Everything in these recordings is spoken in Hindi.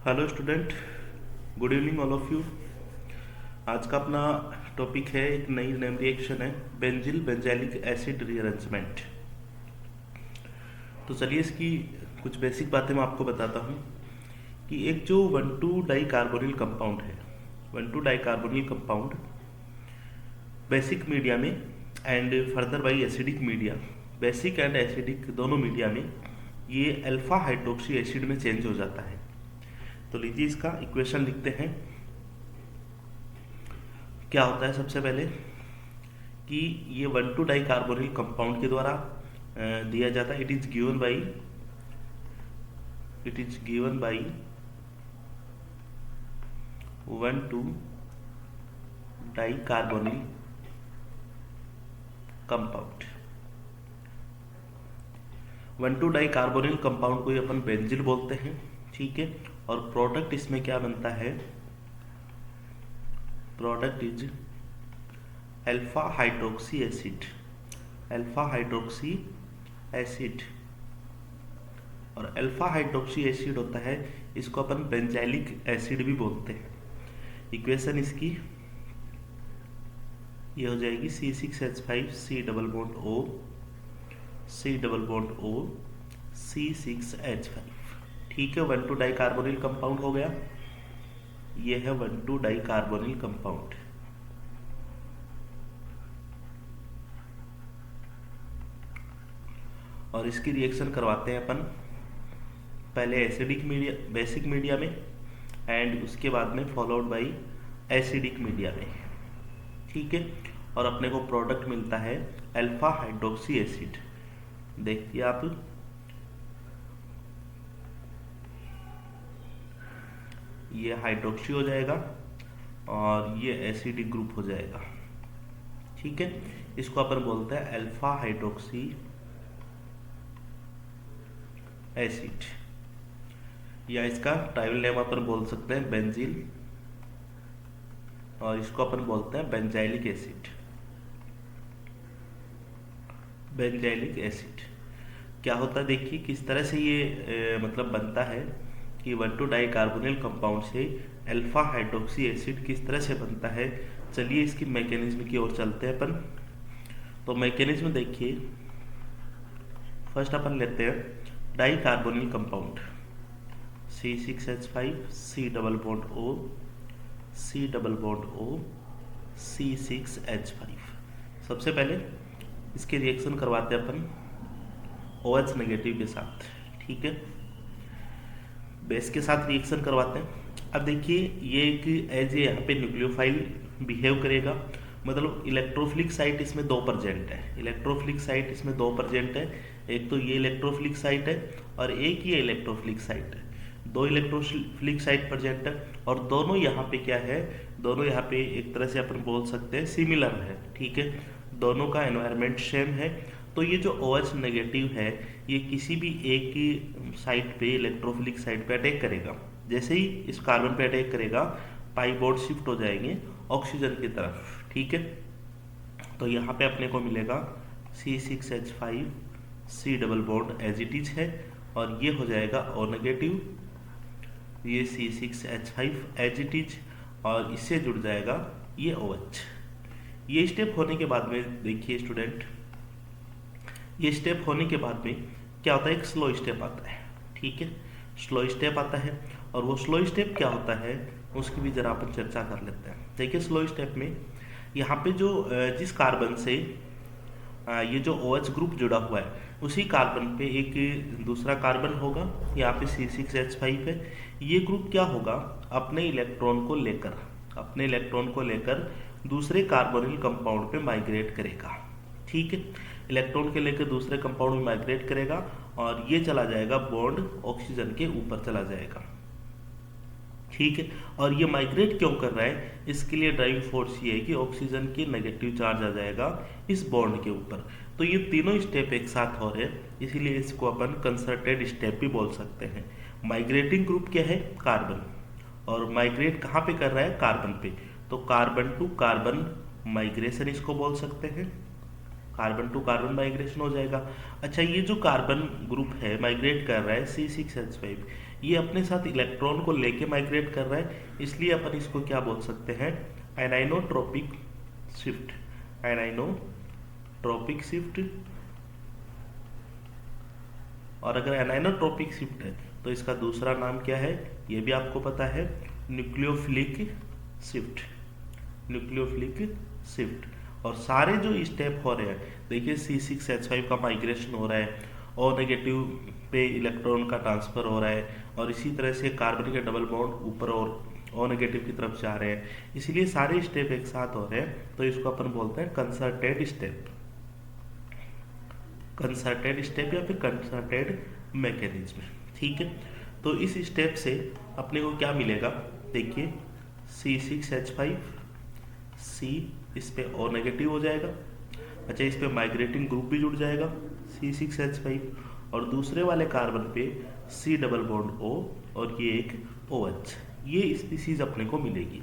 Hello student, good evening all of you. आज का अपना टॉपिक है, एक नई नेम रिएक्शन है, बेंजिल बेंजाइलिक एसिड रीअरेंजमेंट। तो चलिए इसकी कुछ बेसिक बातें मैं आपको बताता हूँ कि एक जो 1,2 डाई कार्बोनिल कंपाउंड है, 1,2 di carbonyl compound basic media में and further by acidic media, basic and acidic दोनों मीडिया में ये अल्फा हाइड्रोक्सी एसिड में चेंज हो जाता है। तो लीजिए इसका इक्वेशन लिखते हैं। क्या होता है सबसे पहले कि ये 1,2 डाई कार्बोनिल कंपाउंड के द्वारा दिया जाता है। It is given by 1,2 di carbonyl compound. 1,2 di carbonyl compound को ही अपन बेंजिल बोलते हैं, ठीक है। और प्रोडक्ट इसमें क्या बनता है, product is alpha hydroxy acid, alpha hydroxy acid. और अल्फा हाइड्रोक्सी एसिड होता है, इसको अपन बेंजाइलिक एसिड भी बोलते हैं। इक्वेशन इसकी ये हो जाएगी C6H5 C double bond O C double bond O C6H5, ठीक है। 1,2 डाई कार्बोनिल कंपाउंड हो गया। ये है 1,2 डाई कार्बोनिल कंपाउंड। और इसकी रिएक्शन करवाते हैं अपन पहले एसिडिक मीडिया, बेसिक मीडिया में, एंड उसके बाद में फॉलोड बाई एसिडिक मीडिया में, ठीक है। और अपने को प्रोडक्ट मिलता है अल्फा हाइड्रोक्सी एसिड। देखिए आप, ये हाइड्रोक्सी हो जाएगा और ये एसिडिक ग्रुप हो जाएगा, ठीक है। इसको अपन बोलते हैं अल्फा हाइड्रोक्सी एसिड, या इसका ट्राइवल नेम अपन बोल सकते हैं बेंजील, और इसको अपन बोलते हैं बेंजाइलिक एसिड। बेंजाइलिक एसिड क्या होता है, देखिए किस तरह से ये मतलब बनता है कि 1,2 डाई कार्बोनिल कंपाउंड से अल्फा हाइड्रोक्सी एसिड किस तरह से बनता है। चलिए इसकी मैकेनिज्म की ओर चलते हैं अपन। तो मैकेनिज्म देखिए, फर्स्ट अपन लेते हैं di carbonyl compound C6H5 C double bond O C double bond O C6H5। सबसे पहले इसके रिएक्शन करवाते हैं अपन OH नेगेटिव के साथ, ठीक है। बेस के साथ रिएक्शन करवाते हैं। अब देखिए ये एक एज ए यहाँ पे न्यूक्लियोफाइल बिहेव करेगा, मतलब इलेक्ट्रोफिलिक साइट इसमें 2 प्रेजेंट है। इलेक्ट्रोफिलिक साइट इसमें 2 प्रेजेंट है, एक तो ये इलेक्ट्रोफिलिक साइट है और एक ये इलेक्ट्रोफिलिक साइट है। 2 इलेक्ट्रोफिलिक साइट प्रेजेंट है और दोनों यहाँ पे क्या है, दोनों यहाँ पे एक तरह से अपन बोल सकते हैं सिमिलर है, ठीक है। दोनों का एनवायरनमेंट सेम है। तो ये जो OH नेगेटिव है, ये किसी भी एक ही साइट पे, इलेक्ट्रोफिलिक साइट पे अटैक करेगा। जैसे ही इस कार्बन पे अटैक करेगा, पाई बोर्ड शिफ्ट हो जाएंगे ऑक्सीजन की तरफ, ठीक है। तो यहाँ पे अपने को मिलेगा C6H5 C double bond as it is है, और ये हो जाएगा O नेगेटिव, ये C6H5 एज इट इज, और इससे जुड़ जाएगा ये OH। ये स्टेप होने के बाद में देखिए स्टूडेंट, ये स्टेप होने के बाद में क्या होता है, एक स्लो स्टेप आता है, ठीक है। स्लो स्टेप आता है, और वो स्लो स्टेप क्या होता है उसकी भी जरा अपन चर्चा कर लेते हैं। देखिए स्लो स्टेप में यहाँ पे जो जिस कार्बन से ये जो OH ग्रुप जुड़ा हुआ है, उसी कार्बन पे एक दूसरा कार्बन होगा, यहाँ पे C6H5 है। ये ग्रुप क्या होगा, अपने इलेक्ट्रॉन को लेकर दूसरे कार्बोनिल कंपाउंड पे माइग्रेट करेगा, ठीक है। इलेक्ट्रॉन के लेकर दूसरे कंपाउंड में माइग्रेट करेगा, और ये चला जाएगा बॉन्ड ऑक्सीजन के ऊपर चला जाएगा, ठीक है। और ये माइग्रेट क्यों कर रहा है, इसके लिए ड्राइविंग फोर्स ये है कि ऑक्सीजन की नेगेटिव चार्ज आ जाएगा इस बॉन्ड के ऊपर। तो ये तीनों स्टेप एक साथ हो रहे हैं, इसीलिए इसको अपन कंसर्टेड स्टेप भी बोल सकते हैं। माइग्रेटिंग ग्रुप क्या है, कार्बन, और माइग्रेट कहाँ पे कर रहा है, कार्बन पे। तो कार्बन टू कार्बन माइग्रेशन इसको बोल सकते हैं, कार्बन टू कार्बन माइग्रेशन हो जाएगा। अच्छा, ये जो कार्बन ग्रुप है माइग्रेट कर रहा है C6H5, ये अपने साथ इलेक्ट्रॉन को लेके माइग्रेट कर रहा है, इसलिए अपन इसको क्या बोल सकते हैं, एनाइनोट्रोपिक शिफ्ट, एनाइनोट्रोपिक शिफ्ट। और अगर एनाइनोट्रोपिक शिफ्ट है तो इसका दूसरा नाम क्या है, ये भी आपको पता है, न्यूक्लियोफिलिक शिफ्ट, न्यूक्लियोफिलिक शिफ्ट। और सारे जो स्टेप हो रहे हैं, देखिए C6H5 का माइग्रेशन हो रहा है, O नेगेटिव पे इलेक्ट्रॉन का ट्रांसफर हो रहा है, और इसी तरह से कार्बन के डबल बॉन्ड ऊपर और O नेगेटिव की तरफ जा रहे हैं, इसलिए सारे स्टेप एक साथ हो रहे हैं, तो इसको अपन बोलते हैं कंसर्टेड स्टेप, कंसर्टेड स्टेप या फिर कंसर्टेड मैकेनिज्म। ठीक है, तो इस स्टेप से अपने को क्या मिलेगा, देखिए C6H5, C इस पे O नेगेटिव हो जाएगा, अच्छा इस पे माइग्रेटिंग ग्रुप भी जुड़ जाएगा C6H5, और दूसरे वाले कार्बन पे C डबल बॉन्ड O और ये एक OH, ये स्पीसीज अपने को मिलेगी।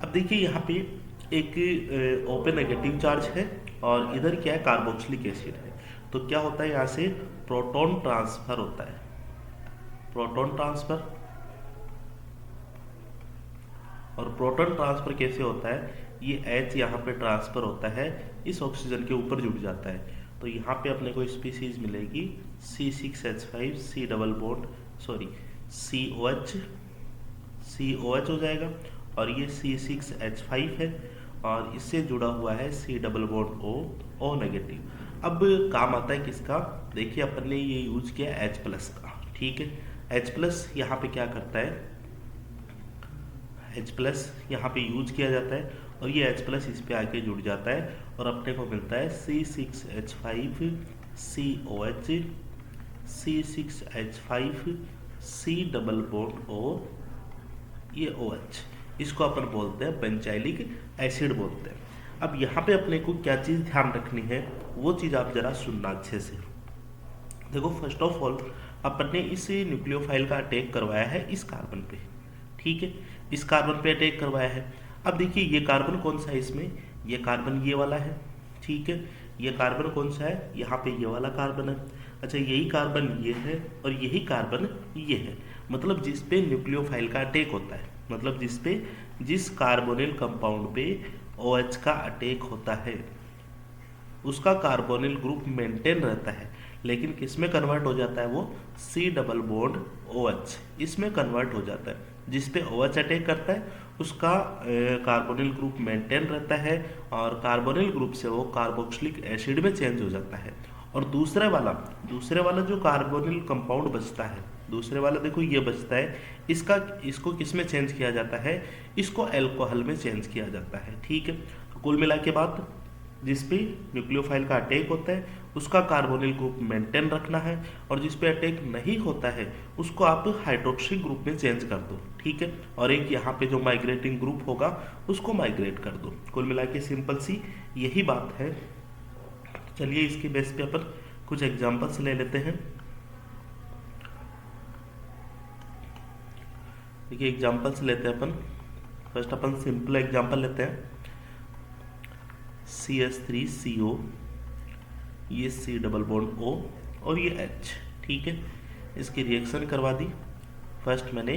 अब देखिए यहाँ पे एक O पे नेगेटिव चार्ज है और इधर क्या है, कार्बोक्सिलिक एसिड है, तो क्या होता है, यहाँ से प्रोटॉन ट्रांसफर होता है, प्रोटॉन ट्रांसफर। और प्रोटॉन ट्रांसफर कैसे होता है, ये H यहाँ पे ट्रांसफर होता है, इस ऑक्सीजन के ऊपर जुड़ जाता है, तो यहाँ पे अपने को स्पीसीज मिलेगी C6H5, C double bond sorry COH, COH हो जाएगा, और ये C6H5 है और इससे जुड़ा हुआ है C double bond O negative. अब काम आता है किसका, देखिए अपन ने ये यूज किया H प्लस का, ठीक है, H प्लस यहाँ पे क्या करता है, H प्लस यहाँ पे यूज किया जाता है और ये H प्लस इस पे आके जुड़ जाता है और अपने को मिलता है C6H5 COH, C6H5 C double bond O, ये OH, इसको अपन बोलते हैं बेंजाइलिक एसिड बोलते हैं। अब यहाँ पे अपने को क्या चीज़ ध्यान रखनी है, वो चीज़ आप जरा सुनना अच्छे से। देखो फर्स्ट ऑफ ऑल अपन ने इस न्यूक्लियोफाइल का अटैक करवाया है इस कार्बन पे, ठीक है, इस कार्बन पे अटैक करवाया है। अब देखिए ये कार्बन कौन सा है, इसमें ये कार्बन ये वाला है, ठीक है, ये कार्बन कौन सा है, यहाँ पे ये वाला कार्बन है, अच्छा यही कार्बन ये है और यही कार्बन ये है, मतलब जिस पे न्यूक्लियोफाइल का अटैक होता है, मतलब जिस कार्बोनिल कंपाउंड पे OH का अटैक होता है उसका कार्बोनिल ग्रुप मेंटेन रहता है, लेकिन किस में कन्वर्ट हो जाता है, वो C डबल बॉन्ड OH इसमें कन्वर्ट हो जाता है। जिस पे OH अटैक करता है उसका कार्बोनिल ग्रुप मेंटेन रहता है और कार्बोनिल ग्रुप से वो कार्बोक्सिलिक एसिड में चेंज हो जाता है। और दूसरे वाला जो कार्बोनिल कंपाउंड बचता है, दूसरे वाला देखो ये बचता है, इसको किस में चेंज किया जाता है, इसको अल्कोहल में चेंज किया जाता है, ठीक है। कुल मिला के बात, जिस पे न्यूक्लियोफाइल का अटैक होता है उसका कार्बोनिल ग्रुप मेंटेन रखना है और जिस पे अटैक नहीं होता है उसको आप हाइड्रोक्सी ग्रुप में चेंज कर दो, ठीक है, और एक यहाँ पे जो माइग्रेटिंग ग्रुप होगा उसको माइग्रेट कर दो। कुल मिला के सिंपल सी यही बात है। चलिए इसके बेस पे अपन कुछ एग्जांपल्स ले लेते हैं। देखिए एग्जांपल्स लेते हैं अपन, फर्स्ट अपन सिंपल एग्जांपल लेते हैं, CH3CO, ये C डबल बॉन्ड O और ये H, ठीक है, इसकी रिएक्शन करवा दी, फर्स्ट मैंने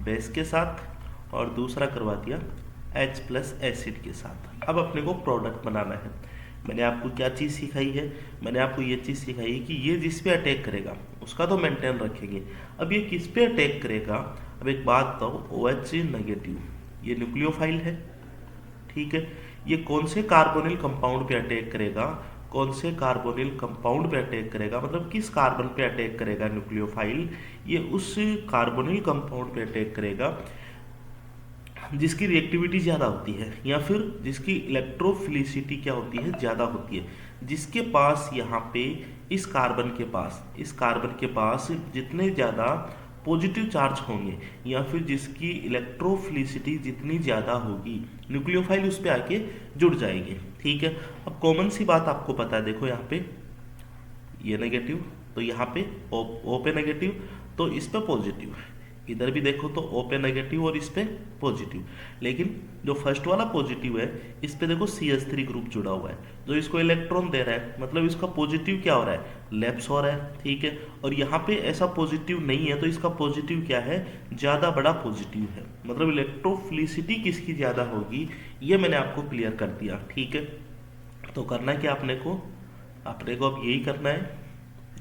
बेस के साथ और दूसरा करवा दिया H प्लस एसिड के साथ। अब अपने को प्रोडक्ट बनाना है। मैंने आपको क्या चीज़ सिखाई है, मैंने आपको ये चीज़ सिखाई है कि ये जिस पे अटैक करेगा उसका तो मेंटेन रखेंगे, अब ये किस पे अटैक करेगा। अब एक बात बताओ, OH नेगेटिव ये न्यूक्लियोफाइल है, ठीक है, ये कौन से कार्बोनिल कंपाउंड पे अटैक करेगा, कौन से कार्बोनिल कंपाउंड पे अटैक करेगा, मतलब किस कार्बन पे अटैक करेगा न्यूक्लियोफाइल, ये उस कार्बोनिल कंपाउंड पे अटैक करेगा जिसकी रिएक्टिविटी ज़्यादा होती है या फिर जिसकी इलेक्ट्रोफिलिसिटी क्या होती है, ज़्यादा होती है, जिसके पास यहाँ पे इस कार्बन के पास जितने ज़्यादा पॉजिटिव चार्ज होंगे या फिर जिसकी इलेक्ट्रोफिलिसिटी जितनी ज़्यादा होगी न्यूक्लियोफाइल उस पर आके जुड़ जाएंगे, ठीक है। अब कॉमन सी बात आपको पता है, देखो यहाँ पे ये नेगेटिव तो यहाँ पे O पे नेगेटिव तो इस पे पॉजिटिव, इधर भी देखो तो O पे नेगेटिव और इस पे पॉजिटिव, लेकिन जो फर्स्ट वाला पॉजिटिव है इस पे देखो CH3 ग्रुप जुड़ा हुआ है जो इसको इलेक्ट्रॉन दे रहा है, मतलब इसका पॉजिटिव क्या हो रहा है, लैप्स हो रहा है, ठीक है। और यहाँ पे ऐसा पॉजिटिव नहीं है तो इसका पॉजिटिव क्या है, ज़्यादा बड़ा पॉजिटिव है, मतलब इलेक्ट्रोफिलिसिटी किसकी ज़्यादा होगी ये मैंने आपको क्लियर कर दिया, ठीक है। तो करना क्या अपने को अब यही करना है,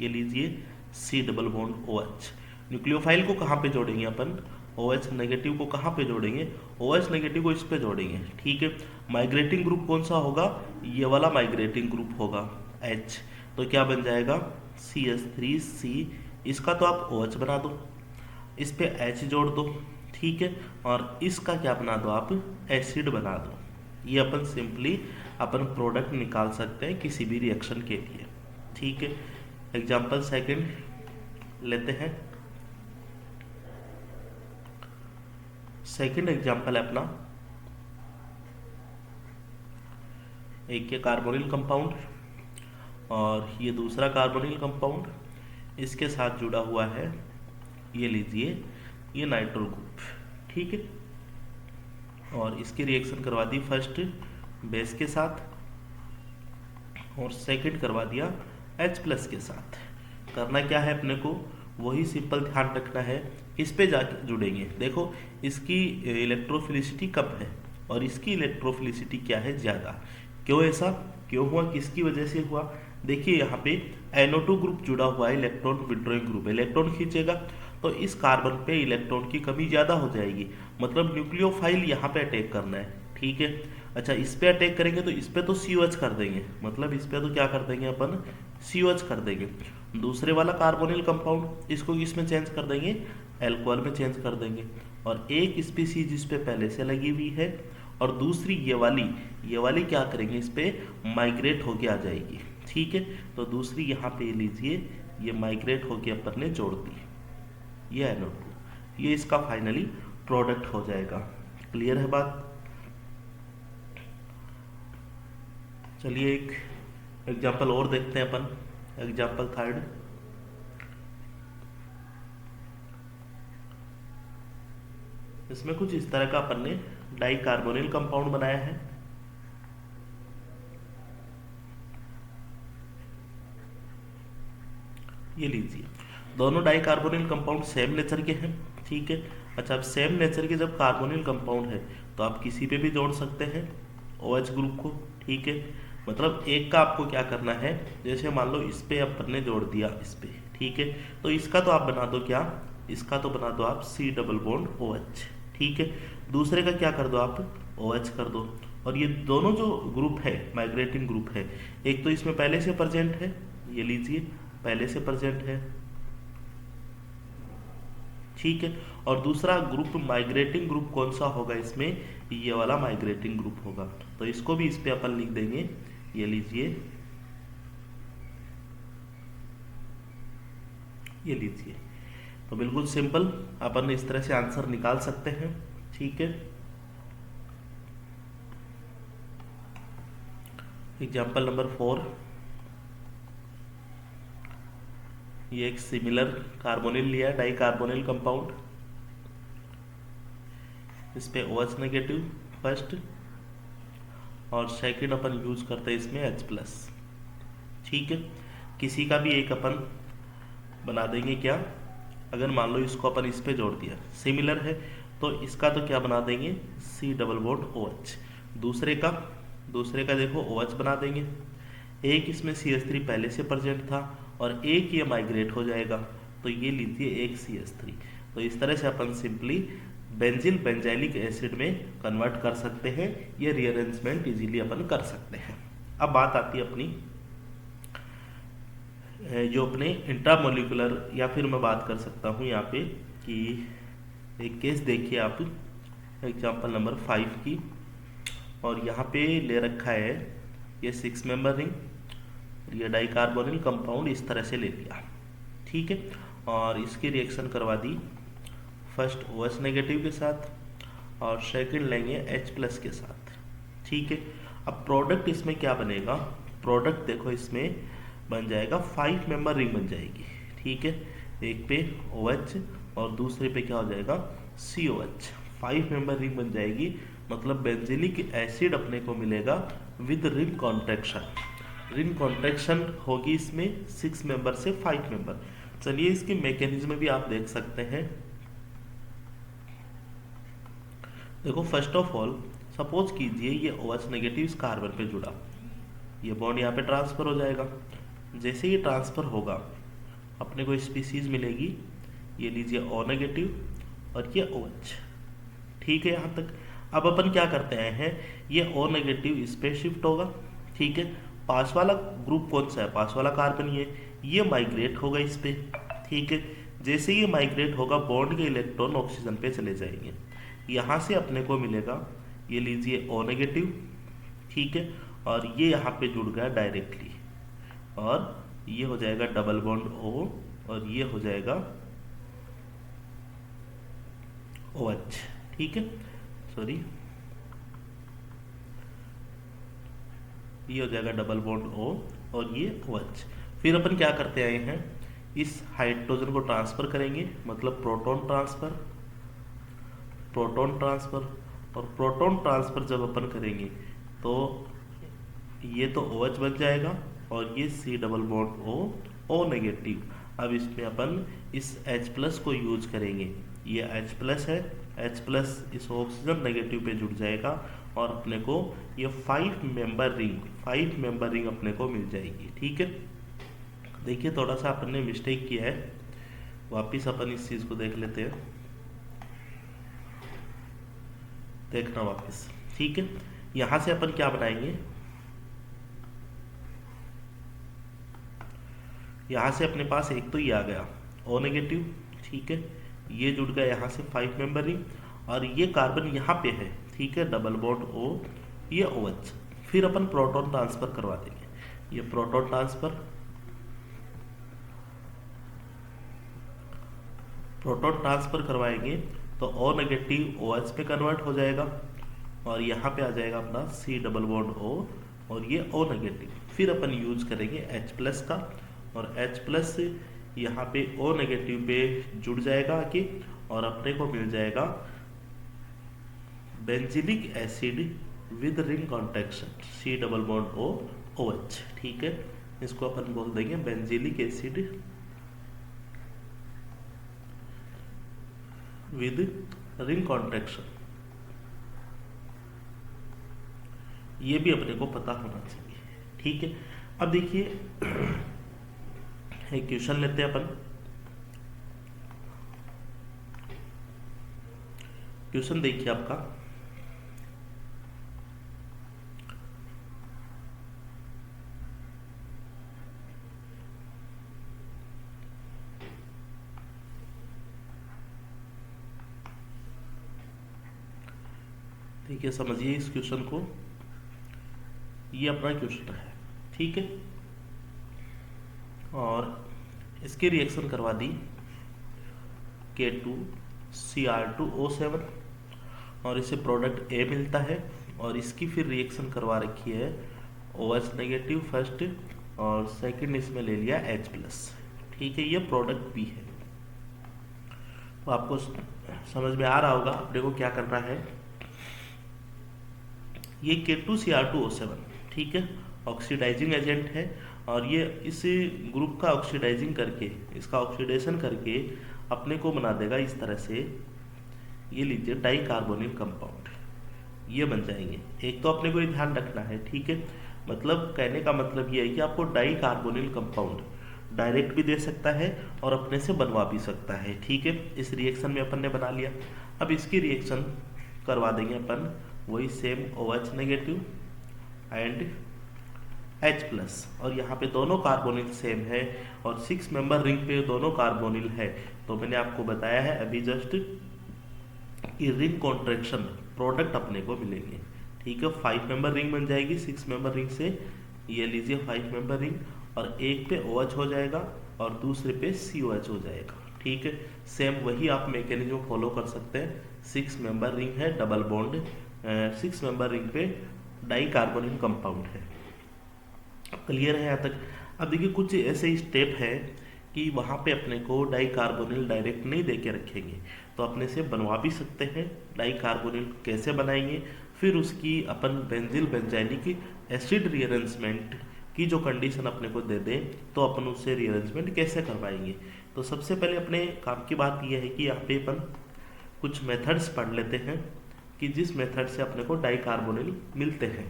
ये लीजिए C double bond OH। Nucleophile को कहाँ पे जोड़ेंगे अपन, OH नेगेटिव को कहाँ पे जोड़ेंगे, OH नेगेटिव को इस पे जोड़ेंगे, ठीक है। माइग्रेटिंग ग्रुप कौन सा होगा, ये वाला माइग्रेटिंग ग्रुप होगा H। तो क्या बन जाएगा CH3C, इसका तो आप OH बना दो, इस पे H जोड़ दो, ठीक है। और इसका क्या बना दो आप, एसिड बना दो। ये अपन सिंपली अपन प्रोडक्ट निकाल सकते हैं किसी भी रिएक्शन के लिए, ठीक है। एग्जाम्पल सेकंड लेते हैं। सेकंड एग्जाम्पल है अपना, एक ये कार्बोनिल कंपाउंड और ये दूसरा कार्बोनिल कंपाउंड, इसके साथ जुड़ा हुआ है ये लीजिए ये नाइट्रो ग्रुप, ठीक है। और इसकी रिएक्शन करवा दी फर्स्ट बेस के साथ और सेकंड करवा दिया H प्लस के साथ। करना क्या है अपने को, वही सिंपल ध्यान रखना है, इस पे जाके जुड़ेंगे। देखो इसकी इलेक्ट्रोफिलिसिटी कम है और इसकी इलेक्ट्रोफिलिसिटी क्या है, ज़्यादा। क्यों ऐसा क्यों हुआ, किसकी वजह से हुआ, देखिए यहाँ पे NO2 ग्रुप जुड़ा हुआ है, इलेक्ट्रॉन विड्रॉइंग ग्रुप है, इलेक्ट्रॉन खींचेगा तो इस कार्बन पे इलेक्ट्रॉन की कमी ज़्यादा हो जाएगी, मतलब न्यूक्लियोफाइल यहाँ पे अटैक करना है, ठीक है। अच्छा इस पे अटैक करेंगे तो इस पे तो COH कर देंगे, मतलब इस पे तो क्या कर देंगे अपन, COH कर देंगे। दूसरे वाला कार्बोनिल कंपाउंड इसको किस में चेंज कर देंगे, एल्कोहल में चेंज कर देंगे। और एक स्पीसीज इस पे पहले से लगी हुई है और दूसरी ये वाली क्या करेंगे, इस पे माइग्रेट होके आ जाएगी, ठीक है। तो दूसरी यहाँ पे लीजिए ये माइग्रेट होके अपन ने जोड़ दी, ये NO2, ये इसका फाइनली प्रोडक्ट हो जाएगा। क्लियर है बात। चलिए एक एग्जाम्पल और देखते हैं अपन, एग्जाम्पल थर्ड। इसमें कुछ इस तरह का अपन ने डाई कार्बोनिल कंपाउंड बनाया है। ये लीजिए दोनों di carbonyl compound same nature के हैं, ठीक है। अच्छा अब सेम नेचर के जब कार्बोनिल कंपाउंड है तो आप किसी पे भी जोड़ सकते हैं OH ग्रुप को, ठीक है। मतलब एक का आपको क्या करना है, जैसे मान लो इस पे अपन ने जोड़ दिया इस पे, ठीक है। तो इसका तो आप बना दो क्या, इसका तो बना दो आप C डबल बॉन्ड OH, ठीक है। दूसरे का क्या कर दो आप OH कर दो। और ये दोनों जो ग्रुप है माइग्रेटिंग ग्रुप है, एक तो इसमें पहले से प्रेजेंट है, ये लीजिए पहले से प्रेजेंट है, ठीक है। और दूसरा ग्रुप माइग्रेटिंग ग्रुप कौन सा होगा इसमें, ये वाला माइग्रेटिंग ग्रुप होगा। तो इसको भी इस पे अपन लिख देंगे, ये लीजिए ये लीजिए। तो बिल्कुल सिंपल अपन इस तरह से आंसर निकाल सकते हैं, ठीक है। एग्जाम्पल नंबर 4, ये एक सिमिलर कार्बोनिल लिया, डाई कार्बोनिल कंपाउंड, इस पे OH नेगेटिव फर्स्ट और सेकंड अपन यूज करते हैं इसमें H प्लस, ठीक है। किसी का भी एक अपन बना देंगे क्या, अगर मान लो इसको अपन इस पे जोड़ दिया, सिमिलर है तो इसका तो क्या बना देंगे C डबल बॉन्ड OH। दूसरे का देखो OH बना देंगे, एक इसमें CH3 पहले से प्रेजेंट था और एक ये माइग्रेट हो जाएगा, तो ये लीजिए एक CH3। तो इस तरह से अपन सिंपली बेंजिल बेंजाइलिक एसिड में कन्वर्ट कर सकते हैं, ये रीअरेंजमेंट इजीली अपन कर सकते हैं। अब बात आती है अपनी जो अपने इंट्रामोलिकुलर, या फिर मैं बात कर सकता हूँ यहाँ पे कि एक केस देखिए आप एग्जाम्पल नंबर 5 की, और यहाँ पे ले रखा है ये 6 मेंबर रिंग, ये डाई कार्बोनिल कंपाउंड इस तरह से ले लिया, ठीक है। और इसकी रिएक्शन करवा दी फर्स्ट OH नेगेटिव के साथ और सेकंड लेंगे H प्लस के साथ, ठीक है। अब प्रोडक्ट इसमें क्या बनेगा, प्रोडक्ट देखो इसमें बन जाएगा 5 मेंबर रिंग बन जाएगी, ठीक है। एक पे OH और दूसरे पे क्या हो जाएगा COH। 5 मेंबर रिंग बन जाएगी, मतलब बेंजीलिक एसिड अपने को मिलेगा with ring contraction. Ring contraction होगी इसमें 6 मेंबर से 5 मेंबर। चलिए इसके मैकेनिज्म भी आप देख सकते हैं। देखो फर्स्ट ऑफ ऑल सपोज कीजिए ये OH नेगेटिव इस कार्बन पे जुड़ा, ये बॉन्ड यहाँ पे ट्रांसफर हो जाएगा। जैसे ये ट्रांसफर होगा अपने को स्पीसीज मिलेगी, ये लीजिए O नेगेटिव और ये OH। ठीक है यहाँ तक। अब अपन क्या करते हैं, ये O नेगेटिव इस पे शिफ्ट होगा। ठीक है, पास वाला ग्रुप कौन सा है, पास वाला कार्बन ये माइग्रेट होगा इस पे। ठीक है, जैसे ये माइग्रेट होगा बॉन्ड के इलेक्ट्रॉन ऑक्सीजन पे चले जाएंगे। यहाँ से अपने को मिलेगा, ये लीजिए O नेगेटिव। ठीक है, और ये यहाँ पे जुड़ गया डायरेक्टली, और ये हो जाएगा डबल बॉन्ड O, और ये हो जाएगा OH। ठीक है, सॉरी, ये हो जाएगा डबल बॉन्ड O और ये OH। फिर अपन क्या करते आए हैं, इस हाइड्रोजन को ट्रांसफर करेंगे, मतलब प्रोटॉन ट्रांसफर, प्रोटॉन ट्रांसफर। और प्रोटॉन ट्रांसफर जब अपन करेंगे तो ये तो OH बन जाएगा और ये C double bond O negative. अब इसमें अपन इस H+ को यूज करेंगे, ये H+ है, H+ इस ऑक्सीजन नेगेटिव पे जुड़ जाएगा और अपने को ये 5 मेंबर रिंग अपने को मिल जाएगी। ठीक है, देखिए थोड़ा सा अपन ने मिस्टेक किया है, वापिस अपन इस चीज को देख लेते हैं, देखना वापिस। ठीक है, यहां से अपन क्या बनाएंगे, यहां से अपने पास एक तो ये आ गया O नेगेटिव। ठीक है, ये जुड़ गया यहाँ से 5 मेंबर रिंग, और ये कार्बन यहाँ पे है। ठीक है, डबल बॉन्ड O, ये OH। फिर अपन प्रोटॉन ट्रांसफर करवा देंगे, ये प्रोटॉन ट्रांसफर करवाएंगे तो O नेगेटिव OH पे कन्वर्ट हो जाएगा, और यहाँ पे आ जाएगा अपना C डबल बॉन्ड O और ये O नेगेटिव। फिर अपन यूज करेंगे H+ का, और H+ यहाँ पे O नेगेटिव पे जुड़ जाएगा आके, और अपने को मिल जाएगा benzylic acid with ring contraction C double bond O OH। ठीक है, इसको अपन बोल देंगे benzylic acid with ring contraction. ये भी अपने को पता होना चाहिए। ठीक है, अब देखिए एक क्वेश्चन लेते हैं अपन। क्वेश्चन देखिए आपका, देखिए समझिए इस क्वेश्चन को, ये अपना क्वेश्चन है। ठीक है, और इसके रिएक्शन करवा दी K2Cr2O7, और इसे प्रोडक्ट A मिलता है, और इसकी फिर रिएक्शन करवा रखी है OH नेगेटिव फर्स्ट, और सेकंड इसमें ले लिया H+। ठीक है, ये प्रोडक्ट B है। तो आपको समझ में आ रहा होगा अपने को क्या करना है। ये K2Cr2O7, ठीक है, ऑक्सीडाइजिंग एजेंट है, और ये इस ग्रुप का ऑक्सीडाइजिंग करके, इसका ऑक्सीडेशन करके अपने को बना देगा इस तरह से, ये लीजिए डाई कार्बोनिल कंपाउंड, ये बन जाएंगे। एक तो अपने को ये ध्यान रखना है। ठीक है, मतलब कहने का मतलब ये है कि आपको डाई कार्बोनिल कंपाउंड डायरेक्ट भी दे सकता है और अपने से बनवा भी सकता है। ठीक है, इस रिएक्शन में अपन ने बना लिया। अब इसकी रिएक्शन करवा देंगे अपन, वही same OH negative and H+, और यहाँ पे दोनों कार्बोनिल सेम है, और 6 मेंबर रिंग पे दोनों कार्बोनिल है। तो मैंने आपको बताया है अभी जस्ट कि रिंग कॉन्ट्रैक्शन प्रोडक्ट अपने को मिलेंगे। ठीक है, 5 मेंबर रिंग बन जाएगी 6 मेंबर रिंग से, ये लीजिए 5 मेंबर रिंग, और एक पे OH हो जाएगा और दूसरे पे COH हो जाएगा। ठीक है, सेम वही आप मैकेनिज्म फॉलो कर सकते हैं। 6 मेंबर रिंग है, डबल बॉन्ड, 6 मेंबर रिंग पे डाई कार्बोनिल कंपाउंड है। क्लियर है यहाँ तक। अब देखिए कुछ ऐसे स्टेप है कि वहाँ पे अपने को डाई कार्बोनिल डायरेक्ट नहीं दे के रखेंगे, तो अपने से बनवा भी सकते हैं। डाई कार्बोनिल कैसे बनाएंगे, फिर उसकी अपन बेंजिल बेंजाइलिक एसिड रीअरेंजमेंट की जो कंडीशन अपने को दे दे, तो अपन उससे रीअरेंजमेंट कैसे करवाएंगे। तो सबसे पहले अपने काम की बात यह है कि यहाँ पे अपन कुछ मेथड्स पढ़ लेते हैं कि जिस मेथड से अपने को डाई कार्बोनिल मिलते हैं।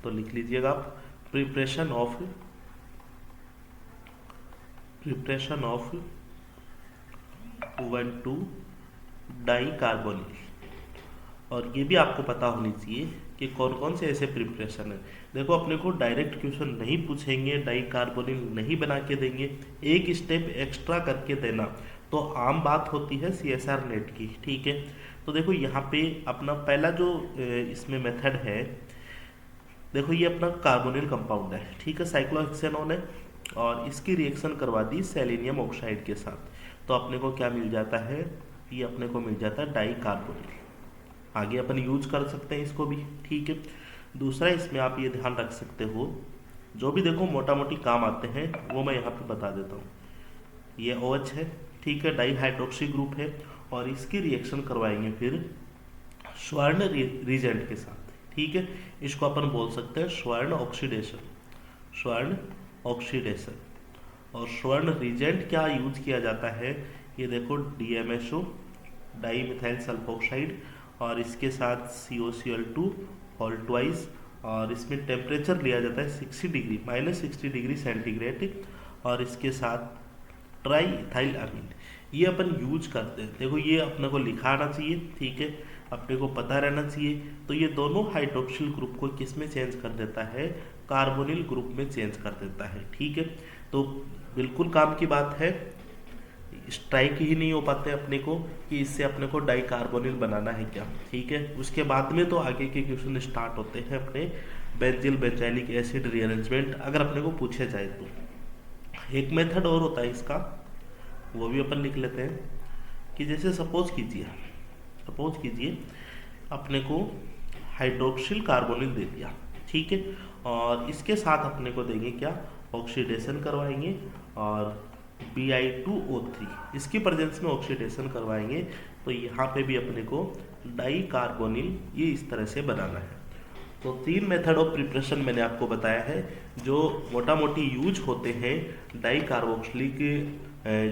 तो लिख लीजिएगा आप, प्रिपरेशन ऑफ 1,2 डाई कार्बोनिल। और ये भी आपको पता होनी चाहिए कि कौन कौन से ऐसे प्रिपरेशन है। देखो अपने को डायरेक्ट क्वेश्चन नहीं पूछेंगे, डाई कार्बोनिल नहीं बना के देंगे, एक स्टेप एक्स्ट्रा करके देना तो आम बात होती है CSR नेट की, ठीक है। तो देखो यहाँ पे अपना पहला जो इसमें मेथड है, देखो ये अपना कार्बोनिल कंपाउंड है, ठीक है, साइक्लोहेक्सेनोन है, और इसकी रिएक्शन करवा दी सेलेनियम ऑक्साइड के साथ, तो अपने को क्या मिल जाता है, ये अपने को मिल जाता है डाई कार्बोनिल। आगे अपन यूज कर सकते हैं इसको भी, ठीक है। दूसरा इसमें आप ये ध्यान रख सकते हो, जो भी देखो मोटा मोटी काम आते हैं वो मैं यहाँ पे बता देता हूँ। ये OH है, ठीक है, डाई हाइड्रोक्सी ग्रुप है, और इसकी रिएक्शन करवाएंगे फिर स्वर्ण रीजेंट के साथ, ठीक है। इसको अपन बोल सकते हैं स्वर्ण ऑक्सीडेशन। और स्वर्ण रीजेंट क्या यूज किया जाता है, ये देखो DMSO, डाई मिथाइल सल्फोक्साइड, और इसके साथ COCl2 ऑल्ट वाइज, और इसमें टेम्परेचर लिया जाता है 60 डिग्री -60 डिग्री सेंटीग्रेड, और इसके साथ ट्राई इथाइल अमीन, ये अपन यूज करते हैं। देखो ये अपने को लिखा आना चाहिए, ठीक है, अपने को पता रहना चाहिए। तो ये दोनों हाइड्रोक्सिल ग्रुप को किस में चेंज कर देता है, कार्बोनिल ग्रुप में चेंज कर देता है, ठीक है। तो बिल्कुल काम की बात है, स्ट्राइक ही नहीं हो पाते अपने को कि इससे अपने को डाई कार्बोनिल बनाना है क्या, ठीक है। उसके बाद में तो आगे के क्वेश्चन स्टार्ट होते हैं अपने बेंजिल बेंजाइलिक एसिड रीअरेंजमेंट, अगर अपने को पूछे जाए तो। एक मेथड और होता है इसका, वो भी अपन लिख लेते हैं कि जैसे सपोज कीजिए अपने को हाइड्रोक्सिल कार्बोनिल दे दिया, ठीक है, और इसके साथ अपने को देंगे क्या, ऑक्सीडेशन करवाएंगे, और Bi2O3 इसकी प्रेजेंस में ऑक्सीडेशन करवाएंगे, तो यहाँ पे भी अपने को डाई कार्बोनिल ये इस तरह से बनाना है। तो 3 मेथड ऑफ प्रिपरेशन मैंने आपको बताया है जो मोटा मोटी यूज होते हैं डाई कार्बोक्सिलिक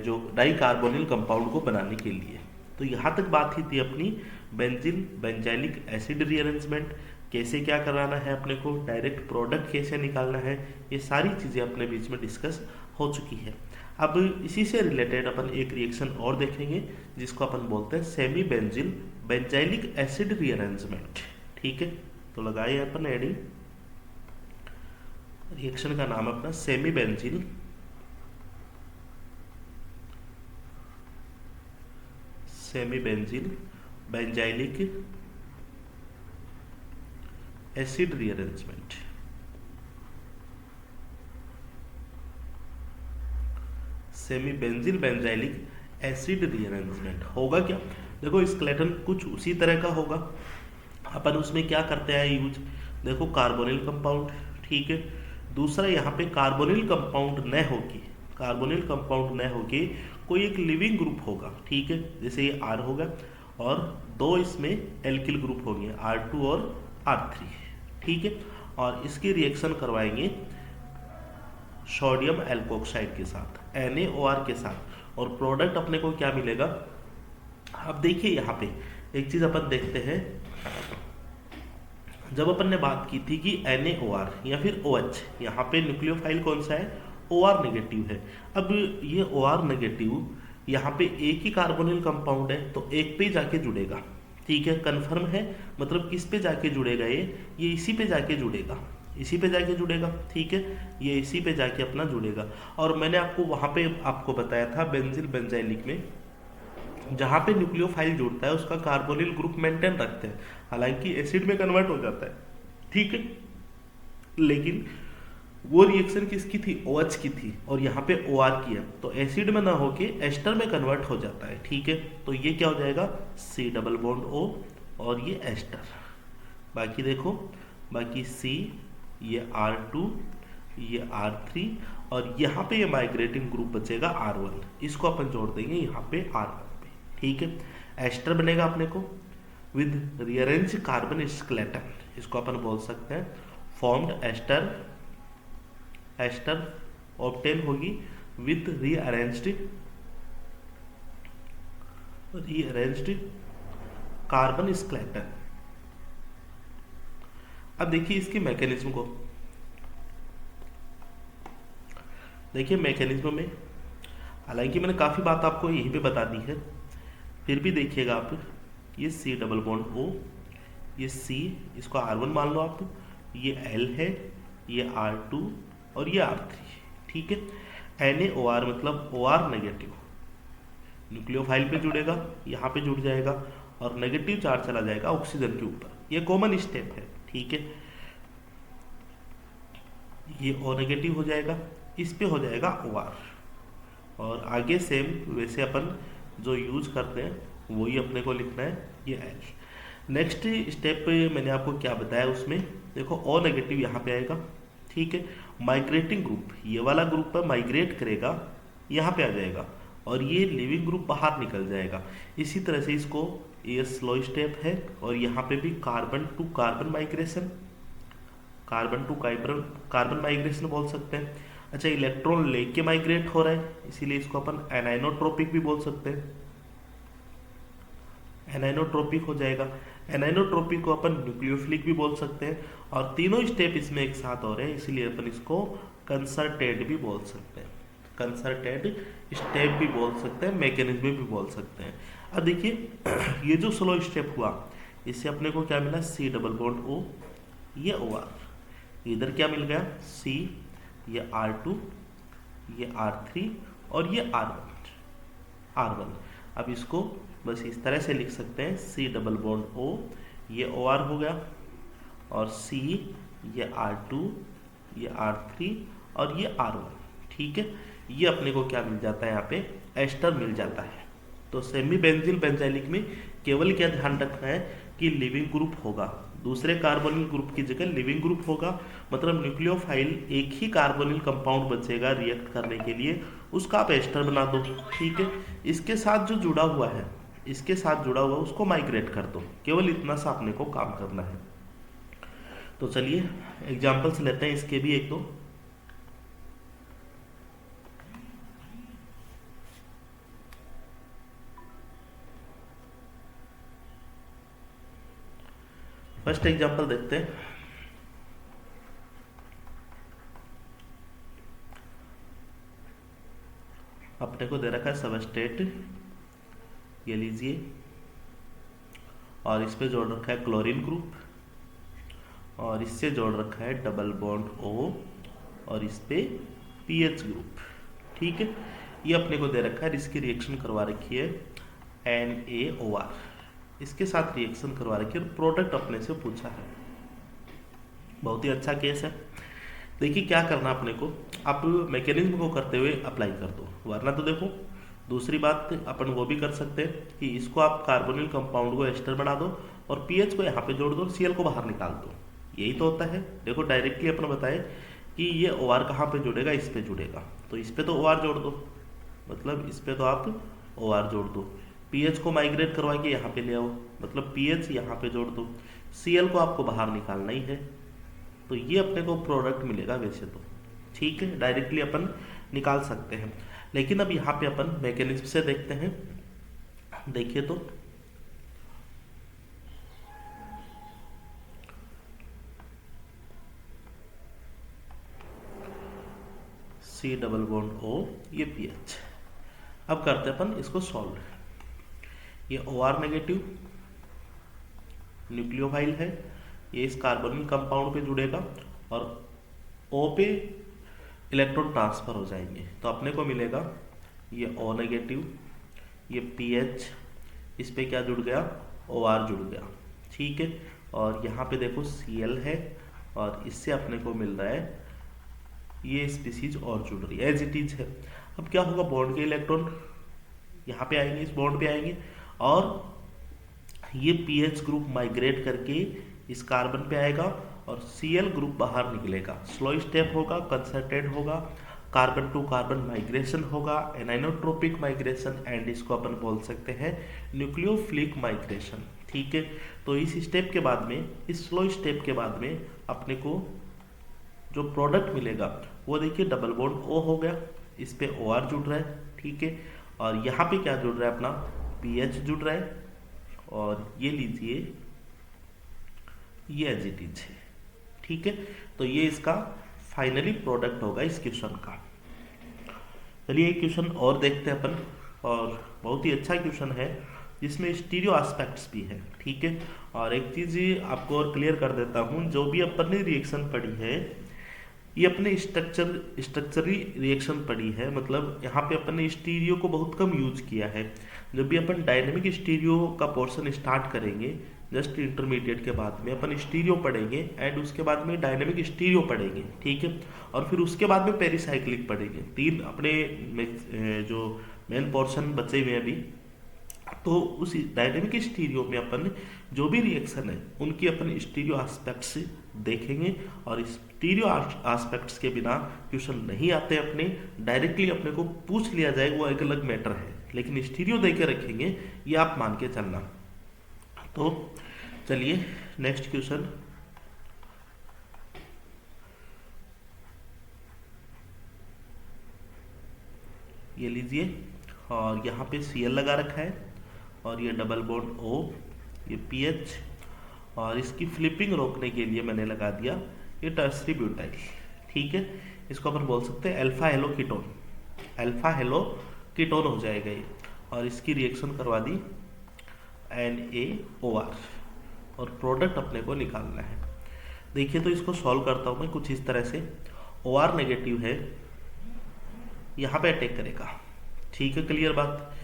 जो डाई कार्बोनिल कंपाउंड को बनाने के लिए। तो यहाँ तक बात ही थी अपनी बेंजिल बेंजाइलिक एसिड रीअरेंजमेंट, कैसे क्या कराना है अपने को, डायरेक्ट प्रोडक्ट कैसे निकालना है, ये सारी चीज़ें अपने बीच में डिस्कस हो चुकी है। अब इसी से रिलेटेड अपन एक रिएक्शन और देखेंगे जिसको अपन बोलते हैं semi benzyl benzylic acid rearrangement, ठीक है। तो लगाए अपन एडिंग, रिएक्शन का नाम अपना semi benzyl benzylic acid rearrangement. Semi benzyl benzylic acid rearrangement होगा क्या, देखो स्केलेटन कुछ उसी तरह का होगा। अपन उसमें क्या करते हैं यूज, देखो कार्बोनिल कंपाउंड, ठीक है। दूसरा यहाँ पे कार्बोनिल कंपाउंड न होके कोई एक लिविंग ग्रुप होगा, ठीक है, जैसे ये R होगा, और 2 इसमें एल्किल ग्रुप होंगे R2 और R3, ठीक है। और इसकी रिएक्शन करवाएंगे सोडियम एल्कोक्साइड के साथ, NaOR के साथ, और प्रोडक्ट अपने को क्या मिलेगा। अब देखिए यहाँ पे एक चीज अपन देखते हैं, जब अपन ने बात की थी कि NaOR या फिर OH, यहाँ पे न्यूक्लियोफाइल कौन सा है, OR नेगेटिव है। अब ये OR नेगेटिव यहाँ पे एक ही कार्बोनिल कंपाउंड है, तो एक पे जाके जुड़ेगा, ठीक है, कंफर्म है। मतलब किस पे जाके जुड़ेगा, ये इसी पे जाके जुड़ेगा, ठीक है, ये इसी पे जाके अपना जुड़ेगा। और मैंने आपको वहाँ पे आपको बताया था बेंजिल बेंजाइलिक में जहाँ पे न्यूक्लियोफाइल जुड़ता है उसका कार्बोनिल ग्रुप मेंटेन रखते हैं, हालांकि एसिड में कन्वर्ट हो जाता है, ठीक है, लेकिन वो रिएक्शन किसकी थी, OH की थी, और यहाँ पे OR की है, तो एसिड में ना होके एस्टर में कन्वर्ट हो जाता है, ठीक है। तो ये क्या हो जाएगा, C डबल बॉन्ड O, और ये एस्टर। बाकी देखो, बाकी C, ये R2, ये R3, और यहाँ पे ये माइग्रेटिंग ग्रुप बचेगा R1, इसको अपन जोड़ देंगे यहाँ पे R1 पे। ठीक है, एस्टर बनेगा अपने को विद रीअरेंज कार्बन स्केलेटन, इसको अपन बोल सकते हैं फॉर्म्ड एस्टर, एस्टर ऑब्टेन होगी विद रीअरेंज्ड कार्बन स्केलेटन। अब देखिए इसकी मैकेनिज्म को, देखिए मैकेनिज्म में हालांकि मैंने काफ़ी बात आपको यहीं पे बता दी है, फिर भी देखिएगा आप, ये C डबल बॉन्ड O, ये C, इसको R1 मान लो आप, ये L है, ये R2 और ये R3। ठीक है, NaOR मतलब OR नेगेटिव, न्यूक्लियोफाइल पे जुड़ेगा, यहाँ पे जुड़ जाएगा और नेगेटिव चार्ज चला जाएगा ऑक्सीजन के ऊपर, ये कॉमन स्टेप है। ठीक है, ये O नेगेटिव हो जाएगा, इस पे हो जाएगा OR, और आगे सेम वैसे अपन जो यूज करते हैं वही अपने को लिखना है, ये L। नेक्स्ट स्टेप पे मैंने आपको क्या बताया, उसमें देखो O नेगेटिव यहाँ पे आएगा। ठीक है, माइग्रेटिंग ग्रुप, ये वाला ग्रुप पर माइग्रेट करेगा, यहाँ पे आ जाएगा और ये लिविंग ग्रुप बाहर निकल जाएगा। इसी तरह से इसको, ये स्लो स्टेप है और यहाँ पे भी carbon to carbon migration, carbon to carbon migration बोल सकते हैं। अच्छा, इलेक्ट्रॉन लेके माइग्रेट हो रहा है, इसीलिए इसको अपन एनाइनोट्रोपिक भी बोल सकते हैं, एनाइनोट्रोपिक हो जाएगा। एनाइनोट्रोपिक को अपन न्यूक्लियोफिलिक भी बोल सकते हैं, और तीनों स्टेप इसमें एक साथ हो रहे हैं, इसीलिए अपन इसको कंसर्टेड भी बोल सकते हैं, कंसर्टेड स्टेप भी बोल सकते हैं, मैकेनिज्म भी बोल सकते हैं। अब देखिए ये जो स्लो स्टेप हुआ, इससे अपने को क्या मिला, C डबल बॉन्ड O, ये OR, इधर क्या मिल गया C, ये R2, ये R3 और ये R1। अब इसको बस इस तरह से लिख सकते हैं, C डबल बॉन्ड O, ये OR हो गया, और C, ये R2, ये R3 और ये R1। ठीक है, ये अपने को क्या मिल जाता है, यहाँ पे एस्टर मिल जाता है। तो सेमी बेंजिल बेंजाइलिक में केवल क्या ध्यान रखना है कि लिविंग ग्रुप होगा, दूसरे कार्बोनिल ग्रुप की जगह लिविंग ग्रुप होगा, मतलब न्यूक्लियोफाइल एक ही कार्बोनिल कंपाउंड बचेगा रिएक्ट करने के लिए, उसका आप एस्टर बना दो। ठीक है, इसके साथ जो जुड़ा हुआ है, इसके साथ जुड़ा हुआ उसको माइग्रेट कर दो, केवल इतना सा अपने को काम करना है। तो चलिए एग्जाम्पल्स लेते हैं इसके भी एक दो। फर्स्ट एग्जाम्पल देखते हैं। अपने को दे रखा है सबस्ट्रेट, ये लीजिए, और इस पे जोड़ रखा है क्लोरीन ग्रुप, और इससे जोड़ रखा है डबल बॉन्ड O, और इस पे पीएच ग्रुप। ठीक है, ये अपने को दे रखा है, इसकी रिएक्शन करवा रखी है NaOR, इसके साथ रिएक्शन करवा रखी है, प्रोडक्ट अपने से पूछा है। बहुत ही अच्छा केस है। देखिए क्या करना अपने को, आप मैकेनिज्म को करते हुए अप्लाई कर दो, वरना तो देखो दूसरी बात अपन वो भी कर सकते हैं कि इसको आप कार्बोनिल कंपाउंड को एस्टर बना दो और पीएच को यहाँ पे जोड़ दो, Cl को बाहर निकाल दो, यही तो होता है। देखो डायरेक्टली अपन बताए कि ये OR कहाँ पे जुड़ेगा, इस पे जुड़ेगा, तो इस पे तो OR जोड़ दो, मतलब इस पे तो आप OR जोड़ दो, पीएच को माइग्रेट करवा के यहाँ पे ले आओ, मतलब पीएच यहाँ पे जोड़ दो, Cl को आपको बाहर निकालना ही है, तो ये अपने को प्रोडक्ट मिलेगा वैसे तो। ठीक है, डायरेक्टली अपन निकाल सकते हैं, लेकिन अब यहाँ पे अपन मैकेनिज्म से देखते हैं। देखिए तो C डबल बॉन्ड O, ये पीएच। अब करते हैं अपन इसको सॉल्व। ये OR नेगेटिव न्यूक्लियोफाइल है, ये इस कार्बोनिल कंपाउंड पे जुड़ेगा और O पे इलेक्ट्रॉन ट्रांसफर हो जाएंगे, तो अपने को मिलेगा ये O नेगेटिव, ये पीएच, इस पे क्या जुड़ गया, OR जुड़ गया। ठीक है, और यहाँ पे देखो Cl है, और इससे अपने को मिल रहा है ये स्पीसीज और जुड़ रही है, एज इट इज है। अब क्या होगा, बॉन्ड के इलेक्ट्रॉन यहाँ पे आएंगे, इस बॉन्ड पे आएंगे, और ये पीएच ग्रुप माइग्रेट करके इस कार्बन पे आएगा और Cl ग्रुप बाहर निकलेगा। स्लो स्टेप होगा, कंसर्टेड होगा, कार्बन टू कार्बन माइग्रेशन होगा, एनाइनोट्रोपिक माइग्रेशन, एंड इसको अपन बोल सकते हैं न्यूक्लियोफिलिक माइग्रेशन। ठीक है, तो इस स्टेप के बाद में, इस स्लो स्टेप के बाद में अपने को जो प्रोडक्ट मिलेगा वो देखिए डबल बॉन्ड O हो गया, इस पे OR जुड़ रहा है। ठीक है, और यहाँ पे क्या जुड़ रहा है अपना PH जुड़ रहा है, और ये लीजिए ये एज इट इज है। ठीक है, तो ये इसका फाइनली प्रोडक्ट होगा इस क्वेश्चन का। चलिए एक क्वेश्चन और देखते हैं अपन, और बहुत ही अच्छा क्वेश्चन है जिसमें स्टीरियो एस्पेक्ट्स भी है। ठीक है, और एक चीज आपको और क्लियर कर देता हूँ, जो भी अपन ने रिएक्शन पढ़ी है ये अपने स्ट्रक्चरली रिएक्शन पढ़ी है, मतलब यहाँ पे अपन ने स्टीरियो को बहुत कम यूज किया है। जब भी अपन डायनेमिक स्टीरियो का पोर्शन स्टार्ट करेंगे, जस्ट इंटरमीडिएट के बाद में अपन स्टीरियो पढ़ेंगे, एंड उसके बाद में डायनेमिक स्टीरियो पढ़ेंगे। ठीक है, और फिर उसके बाद में पेरिसाइक्लिक पढ़ेंगे। तीन अपने जो मेन पोर्शन बचे हुए अभी, तो उस डायनेमिक स्टीरियो में अपन जो भी रिएक्शन है उनकी अपन स्टीरियो एस्पेक्ट्स देखेंगे, और स्टीरियो एस्पेक्ट्स के बिना क्वेश्चन नहीं आते अपने, डायरेक्टली अपने को पूछ लिया जाए वो एक अलग मैटर है, लेकिन स्टीरियो दे के रखेंगे ये आप मान के चलना। तो चलिए नेक्स्ट क्वेश्चन, ये लीजिए, और यहाँ पे Cl लगा रखा है, और ये डबल बॉन्ड O, ये PH, और इसकी फ्लिपिंग रोकने के लिए मैंने लगा दिया ये टर्सरी ब्यूटाइल। ठीक है, इसको अपन बोल सकते हैं alpha hello ketone, alpha hello ketone हो जाएगा ये, और इसकी रिएक्शन करवा दी NaOR, और प्रोडक्ट अपने को निकालना है। देखिए तो इसको सॉल्व करता हूँ मैं कुछ इस तरह से। OR नेगेटिव है, यहाँ पे अटैक करेगा। ठीक है, क्लियर बात।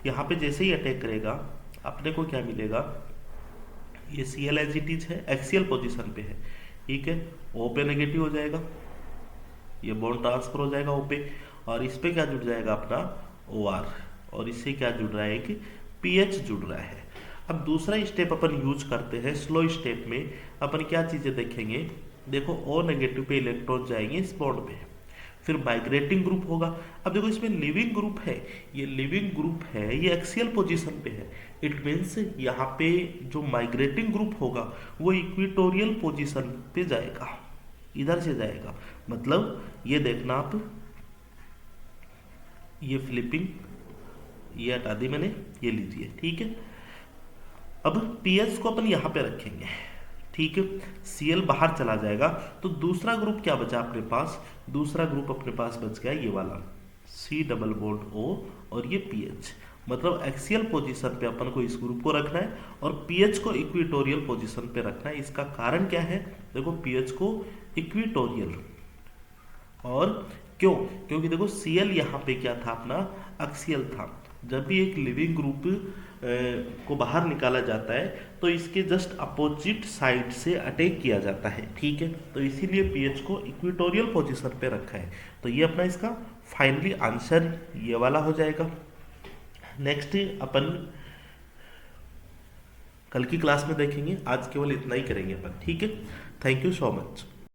यहाँ पे जैसे ही अटैक करेगा अपने को क्या मिलेगा, ये Cl एज इट इज है, एक्सियल पोजीशन पे है। ठीक है, O पे नेगेटिव हो जाएगा, ये बॉन्ड ट्रांसफर हो जाएगा O पे, और इस पे क्या जुड़ जाएगा अपना OR, और इससे क्या जुड़ रहा है कि PH जुड़ रहा है। अब दूसरा स्टेप अपन यूज करते हैं, स्लो स्टेप में अपन क्या चीजें देखेंगे, देखो O नेगेटिव पे इलेक्ट्रॉन जाएंगे इस बॉन्ड पे, फिर माइग्रेटिंग ग्रुप होगा। अब देखो इसमें लिविंग ग्रुप है, ये लिविंग ग्रुप है, ये एक्सियल पोजीशन पे है। इट मीन्स यहाँ पे जो माइग्रेटिंग ग्रुप होगा वो इक्वेटोरियल पोजीशन पे जाएगा, इधर से जाएगा। मतलब ये देखना आप, ये फ्लिपिंग ये हटा दी मैंने, ये लीजिए। ठीक है, अब पीएच को अपन यहाँ पे रखेंगे। ठीक है, Cl बाहर चला जाएगा, तो दूसरा ग्रुप क्या बचा अपने पास, दूसरा ग्रुप अपने पास बच गया ये वाला C डबल बॉन्ड O, और ये PH। मतलब एक्सियल पोजीशन पे अपन को इस ग्रुप को रखना है, और PH को इक्वेटोरियल पोजीशन पे रखना है। इसका कारण क्या है, देखो PH को इक्वेटोरियल, और क्यों, क्योंकि देखो Cl यहाँ पे क्या था अपना एक्सियल था। जब भी एक लिविंग ग्रुप को बाहर निकाला जाता है तो इसके जस्ट अपोजिट साइड से अटैक किया जाता है। ठीक है, तो इसीलिए पीएच को इक्वेटोरियल पोजीशन पे रखा है। तो ये अपना इसका फाइनली आंसर ये वाला हो जाएगा। नेक्स्ट अपन कल की क्लास में देखेंगे, आज केवल इतना ही करेंगे अपन। ठीक है, थैंक यू सो मच।